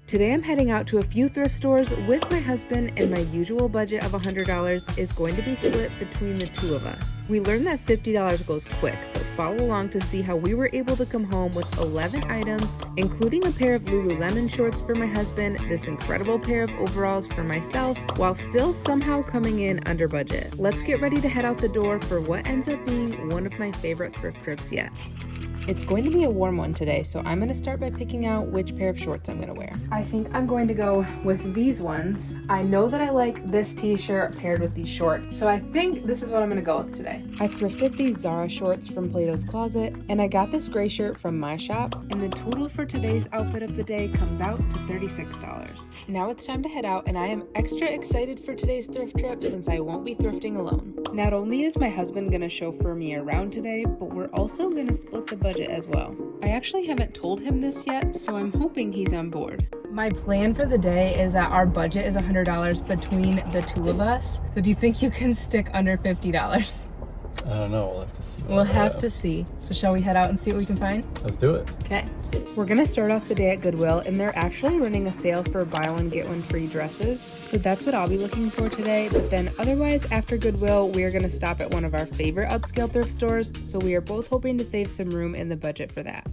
Today I'm heading out to a few thrift stores with my husband, and my usual budget of $100 is going to be split between the two of us. We learned that $50 goes quick, but follow along to see how we were able to come home with 11 items, including a pair of Lululemon shorts for my husband, this incredible pair of overalls for myself, while still somehow coming in under budget. Let's get ready to head out the door for what ends up being one of my favorite thrift trips yet. It's going to be a warm one today, so I'm going to start by picking out which pair of shorts I'm going to wear. I think I'm going to go with these ones. I know that I like this t-shirt paired with these shorts, so I think this is what I'm going to go with today. I thrifted these Zara shorts from Plato's Closet, and I got this gray shirt from my shop, and the total for today's outfit of the day comes out to $36. Now it's time to head out, and I am extra excited for today's thrift trip since I won't be thrifting alone. Not only is my husband going to chauffeur me around today, but we're also going to split the budget as well. I actually haven't told him this yet, so I'm hoping he's on board. My plan for the day is that our budget is $100 between the two of us. So do you think you can stick under $50? I don't know, we'll have to see. We'll have to see. So shall we head out and see what we can find? Let's do it. Okay. We're gonna start off the day at Goodwill, and they're actually running a sale for buy one get one free dresses. So that's what I'll be looking for today. But then otherwise, after Goodwill, we are gonna stop at one of our favorite upscale thrift stores. So we are both hoping to save some room in the budget for that.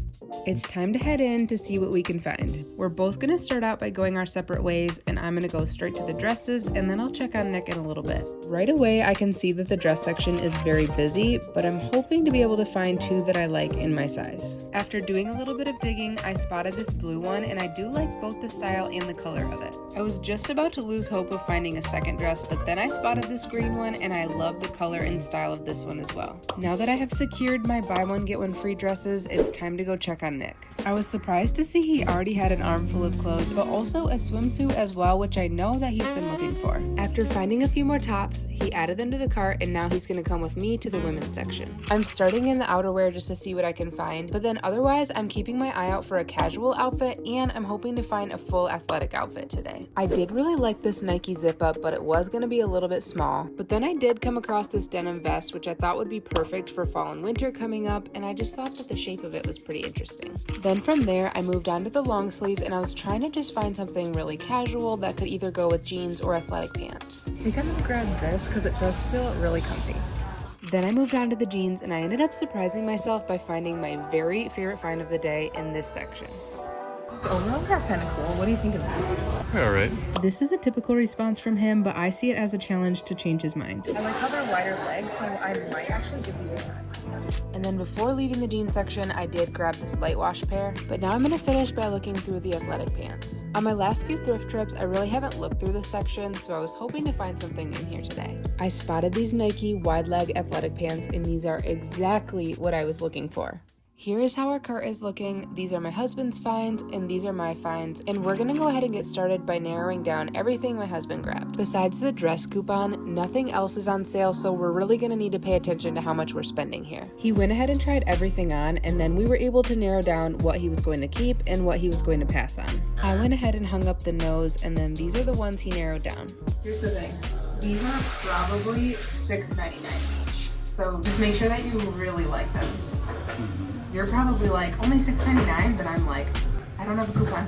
It's time to head in to see what we can find. We're both gonna start out by going our separate ways, and I'm gonna go straight to the dresses, and then I'll check on Nick in a little bit. Right away, I can see that the dress section is very busy, but I'm hoping to be able to find two that I like in my size. After doing a little bit of digging, I spotted this blue one, and I do like both the style and the color of it. I was just about to lose hope of finding a second dress, but then I spotted this green one, and I love the color and style of this one as well. Now that I have secured my buy one get one free dresses, it's time to go check on Nick. I was surprised to see he already had an armful of clothes, but also a swimsuit as well, which I know that he's been looking for. After finding a few more tops, he added them to the cart, and now he's gonna come with me to the women's section. I'm starting in the outerwear just to see what I can find, but then otherwise I'm keeping my eye out for a casual outfit, and I'm hoping to find a full athletic outfit today. I did really like this Nike zip up, but it was gonna be a little bit small. But then I did come across this denim vest, which I thought would be perfect for fall and winter coming up, and I just thought that the shape of it was pretty interesting. Then from there, I moved on to the long sleeves, and I was trying to just find something really casual that could either go with jeans or athletic pants. I think I'm gonna grab this because it does feel really comfy. Then I moved on to the jeans, and I ended up surprising myself by finding my very favorite find of the day in this section. The overalls are kind of cool. What do you think of this? All right. This is a typical response from him, but I see it as a challenge to change his mind. I like how they're wider legs, so I might actually give these a try. And then before leaving the jeans section, I did grab this light wash pair, but now I'm gonna finish by looking through the athletic pants. On my last few thrift trips, I really haven't looked through this section, so I was hoping to find something in here today. I spotted these Nike wide leg athletic pants, and these are exactly what I was looking for. Here is how our cart is looking. These are my husband's finds, and these are my finds, and we're gonna go ahead and get started by narrowing down everything my husband grabbed. Besides the dress coupon, nothing else is on sale, so we're really gonna need to pay attention to how much we're spending here. He went ahead and tried everything on, and then we were able to narrow down what he was going to keep and what he was going to pass on. I went ahead and hung up the nose, and then these are the ones he narrowed down. Here's the thing. These are probably $6.99 each. So just make sure that you really like them. You're probably like, only $6.99, but I'm like, I don't have a coupon.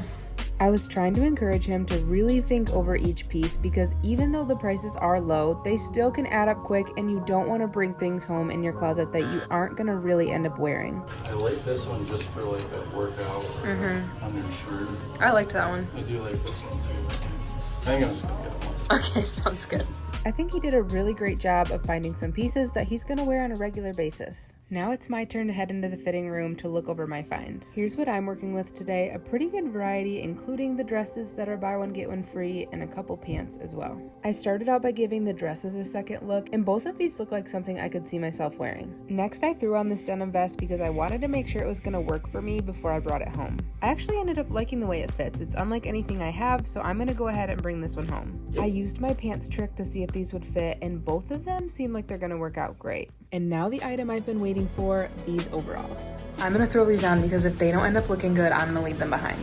I was trying to encourage him to really think over each piece, because even though the prices are low, they still can add up quick, and you don't want to bring things home in your closet that you aren't going to really end up wearing. I like this one just for like a workout or on your shirt. I liked that one. I do like this one too. I think I'm just gonna get one. Okay, sounds good. I think he did a really great job of finding some pieces that he's going to wear on a regular basis. Now it's my turn to head into the fitting room to look over my finds. Here's what I'm working with today, a pretty good variety, including the dresses that are buy one get one free, and a couple pants as well. I started out by giving the dresses a second look, and both of these look like something I could see myself wearing. Next, I threw on this denim vest because I wanted to make sure it was going to work for me before I brought it home. I actually ended up liking the way it fits. It's unlike anything I have, so I'm going to go ahead and bring this one home. I used my pants trick to see if these would fit, and both of them seem like they're going to work out great. And now the item I've been waiting for, these overalls. I'm gonna throw these on because if they don't end up looking good, I'm gonna leave them behind.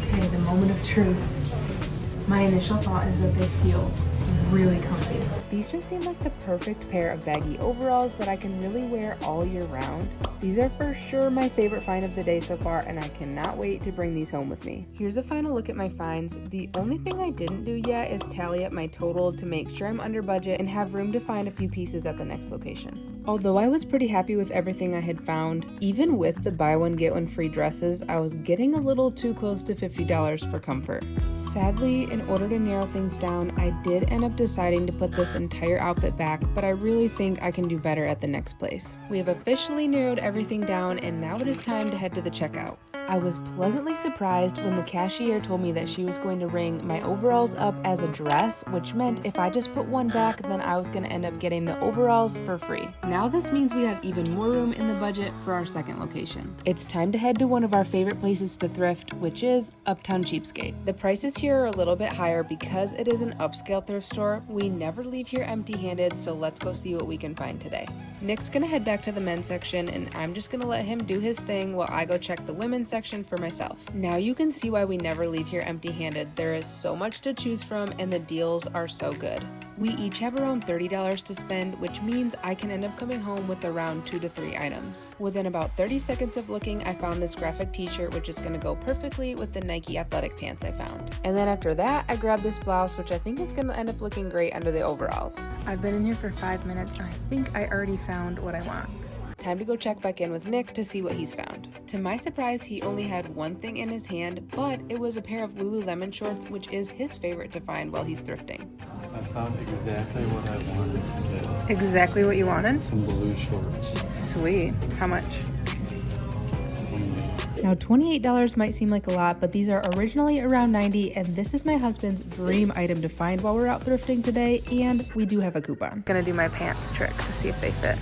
Okay, the moment of truth. My initial thought is that they feel really comfy. These just seem like the perfect pair of baggy overalls that I can really wear all year round. These are for sure my favorite find of the day so far, and I cannot wait to bring these home with me. Here's a final look at my finds. The only thing I didn't do yet is tally up my total to make sure I'm under budget and have room to find a few pieces at the next location. Although I was pretty happy with everything I had found, even with the buy one get one free dresses, I was getting a little too close to $50 for comfort. Sadly, in order to narrow things down, I did end up deciding to put this entire outfit back, but I really think I can do better at the next place. We have officially narrowed everything down, and now it is time to head to the checkout. I was pleasantly surprised when the cashier told me that she was going to ring my overalls up as a dress, which meant if I just put one back, then I was going to end up getting the overalls for free. Now this means we have even more room in the budget for our second location. It's time to head to one of our favorite places to thrift, which is Uptown Cheapskate. The prices here are a little bit higher because it is an upscale thrift store. We never leave here empty-handed, so let's go see what we can find today. Nick's gonna head back to the men's section, and I'm just gonna let him do his thing while I go check the women's section for myself. Now you can see why we never leave here empty-handed. There is so much to choose from, and the deals are so good. We each have around $30 to spend, which means I can end up coming home with around 2 to 3 items. Within about 30 seconds of looking, I found this graphic t-shirt, which is gonna go perfectly with the Nike athletic pants I found. And then after that, I grabbed this blouse, which I think is gonna end up looking great under the overalls. I've been in here for 5 minutes, and I think I already found what I want. Time to go check back in with Nick to see what he's found. To my surprise, he only had one thing in his hand, but it was a pair of Lululemon shorts, which is his favorite to find while he's thrifting. I found exactly what I wanted to get. Exactly what you wanted? Some blue shorts. Sweet. How much? Now $28 might seem like a lot, but these are originally around $90, and this is my husband's dream item to find while we're out thrifting today, and we do have a coupon. Gonna do my pants trick to see if they fit.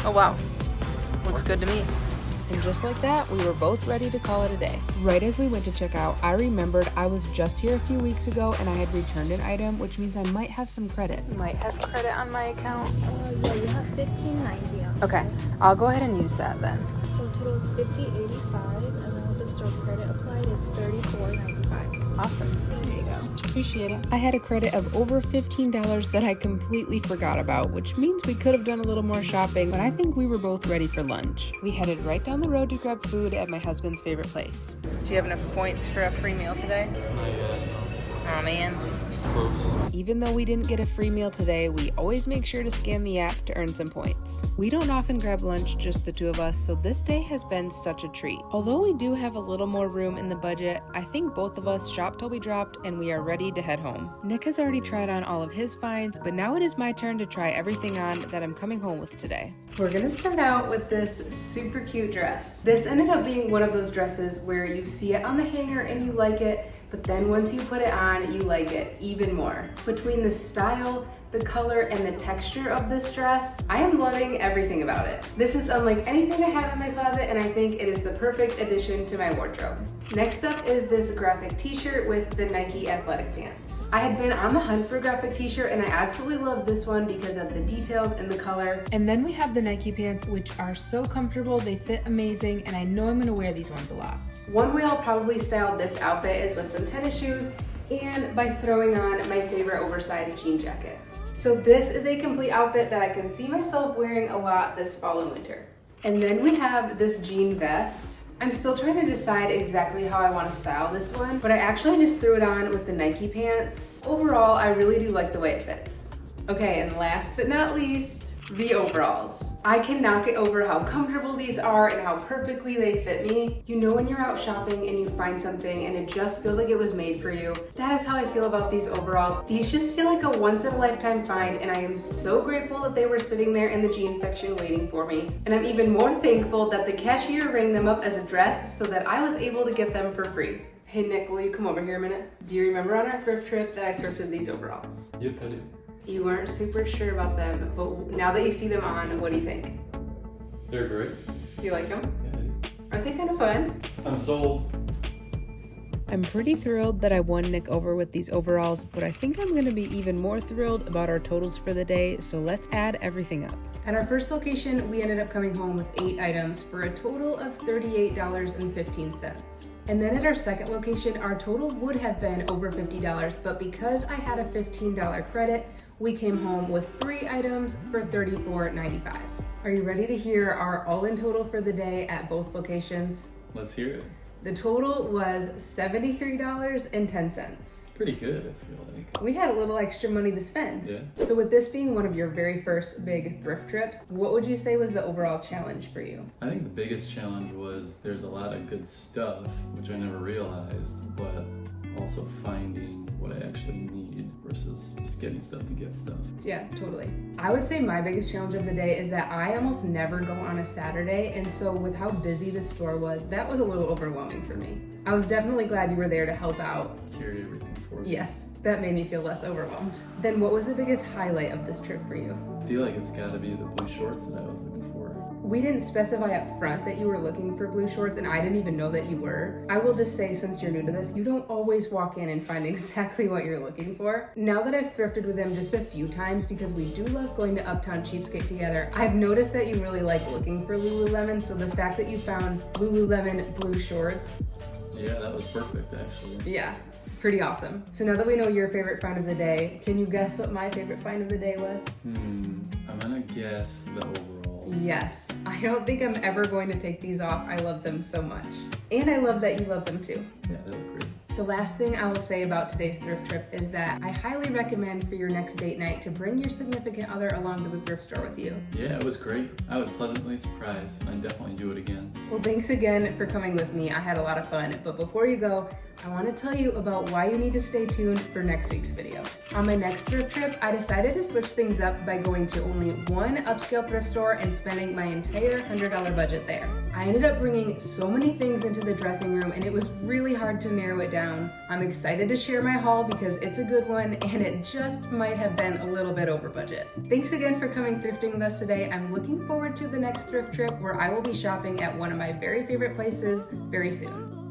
Oh wow, looks good to me. And just like that, we were both ready to call it a day. Right as we went to check out, I remembered I was just here a few weeks ago and I had returned an item, which means I might have some credit. Might have credit on my account. Yeah, you have $15.90. Okay, I'll go ahead and use that then. So total is $50.85, and then with the store credit applied is $34.95. Awesome. There you go. Appreciate it. I had a credit of over $15 that I completely forgot about, which means we could have done a little more shopping, but I think we were both ready for lunch. We headed right down the road to grab food at my husband's favorite place. Do you have enough points for a free meal today? Not yet. Oh man. Close. Even though we didn't get a free meal today, we always make sure to scan the app to earn some points. We don't often grab lunch, just the two of us, so this day has been such a treat. Although we do have a little more room in the budget, I think both of us shopped till we dropped and we are ready to head home. Nick has already tried on all of his finds, but now it is my turn to try everything on that I'm coming home with today. We're gonna start out with this super cute dress. This ended up being one of those dresses where you see it on the hanger and you like it, but then once you put it on, you like it even more. Between the style, the color, and the texture of this dress, I am loving everything about it. This is unlike anything I have in my closet, and I think it is the perfect addition to my wardrobe. Next up is this graphic t-shirt with the Nike athletic pants. I had been on the hunt for a graphic t-shirt, and I absolutely love this one because of the details and the color. And then we have the Nike pants, which are so comfortable, they fit amazing, and I know I'm gonna wear these ones a lot. One way I'll probably style this outfit is with some tennis shoes and by throwing on my favorite oversized jean jacket. So this is a complete outfit that I can see myself wearing a lot this fall and winter. And then we have this jean vest. I'm still trying to decide exactly how I want to style this one, but I actually just threw it on with the Nike pants. Overall, I really do like the way it fits. Okay, and last but not least, the overalls. I cannot get over how comfortable these are and how perfectly they fit me. You know when you're out shopping and you find something and it just feels like it was made for you. That is how I feel about these overalls. These just feel like a once-in-a-lifetime find, and I am so grateful that they were sitting there in the jeans section waiting for me. And I'm even more thankful that the cashier rang them up as a dress so that I was able to get them for free. Hey Nick, will you come over here a minute? Do you remember on our thrift trip that I thrifted these overalls? Yep, I do. You weren't super sure about them, but now that you see them on, what do you think? They're great. You like them? Yeah, I do. Aren't they kind of fun? I'm sold. I'm pretty thrilled that I won Nick over with these overalls, but I think I'm going to be even more thrilled about our totals for the day, so let's add everything up. At our first location, we ended up coming home with 8 items for a total of $38.15. And then at our second location, our total would have been over $50, but because I had a $15 credit, we came home with 3 items for $34.95. Are you ready to hear our all-in total for the day at both locations? Let's hear it. The total was $73.10. Pretty good, I feel like. We had a little extra money to spend. Yeah. So with this being one of your very first big thrift trips, what would you say was the overall challenge for you? I think the biggest challenge was there's a lot of good stuff, which I never realized, but also finding what I actually need versus just getting stuff to get stuff. Yeah, totally. I would say my biggest challenge of the day is that I almost never go on a Saturday, and so with how busy the store was, that was a little overwhelming for me. I was definitely glad you were there to help out. Carry everything for you. Yes, that made me feel less overwhelmed. Then what was the biggest highlight of this trip for you? I feel like it's gotta be the blue shorts that I was looking for. We didn't specify up front that you were looking for blue shorts, and I didn't even know that you were. I will just say, since you're new to this, you don't always walk in and find exactly what you're looking for. Now that I've thrifted with them just a few times, because we do love going to Uptown Cheapskate together, I've noticed that you really like looking for Lululemon, so the fact that you found Lululemon blue shorts. Yeah, that was perfect, actually. Yeah, pretty awesome. So now that we know your favorite find of the day, can you guess what my favorite find of the day was? I'm gonna guess the overalls. Yes, I don't think I'm ever going to take these off. I love them so much. And I love that you love them too. Yeah, they look great. The last thing I will say about today's thrift trip is that I highly recommend for your next date night to bring your significant other along to the thrift store with you. Yeah, it was great. I was pleasantly surprised. I'd definitely do it again. Well, thanks again for coming with me. I had a lot of fun. But before you go, I want to tell you about why you need to stay tuned for next week's video. On my next thrift trip, I decided to switch things up by going to only one upscale thrift store and spending my entire $100 budget there. I ended up bringing so many things into the dressing room, and it was really hard to narrow it down. I'm excited to share my haul because it's a good one, and it just might have been a little bit over budget. Thanks again for coming thrifting with us today. I'm looking forward to the next thrift trip where I will be shopping at one of my very favorite places very soon.